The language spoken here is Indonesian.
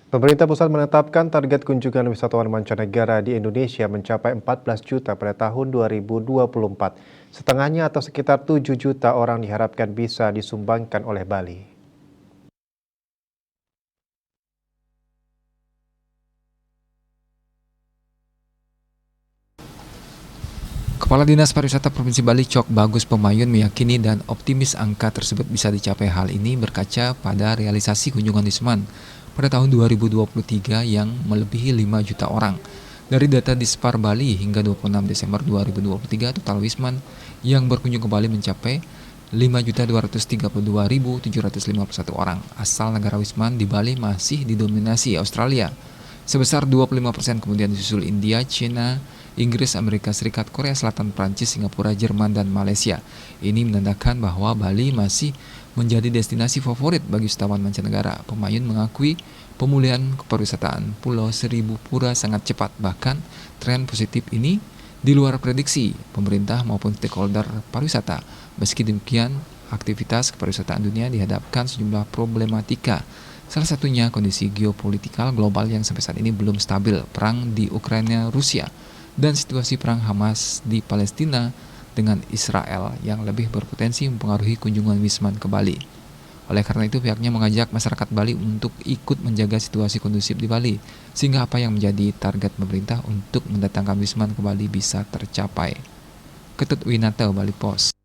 Pemerintah pusat menetapkan target kunjungan wisatawan mancanegara di Indonesia mencapai 14 juta pada tahun 2024. Setengahnya atau sekitar 7 juta orang diharapkan bisa disumbangkan oleh Bali. Kepala Dinas Pariwisata Provinsi Bali Cok Bagus Pemayun meyakini dan optimis angka tersebut bisa dicapai. Hal ini berkaca pada realisasi kunjungan Wisman pada tahun 2023 yang melebihi 5 juta orang. Dari data Dispar Bali hingga 26 Desember 2023, total Wisman yang berkunjung ke Bali mencapai 5.232.751 orang. Asal negara Wisman di Bali masih didominasi Australia sebesar 25%, kemudian disusul India, China, Inggris, Amerika Serikat, Korea Selatan, Prancis, Singapura, Jerman, dan Malaysia. Ini menandakan bahwa Bali masih menjadi destinasi favorit bagi wisatawan mancanegara. Pemayun mengakui pemulihan kepariwisataan Pulau Seribu Pura sangat cepat, bahkan tren positif ini di luar prediksi pemerintah maupun stakeholder pariwisata. Meski demikian, aktivitas kepariwisataan dunia dihadapkan sejumlah problematika. Salah satunya kondisi geopolitikal global yang sampai saat ini belum stabil, perang di Ukraina, Rusia, dan situasi perang Hamas di Palestina dengan Israel yang lebih berpotensi mempengaruhi kunjungan Wisman ke Bali. Oleh karena itu, pihaknya mengajak masyarakat Bali untuk ikut menjaga situasi kondusif di Bali, sehingga apa yang menjadi target pemerintah untuk mendatangkan Wisman ke Bali bisa tercapai. Ketut Winata, Bali Post.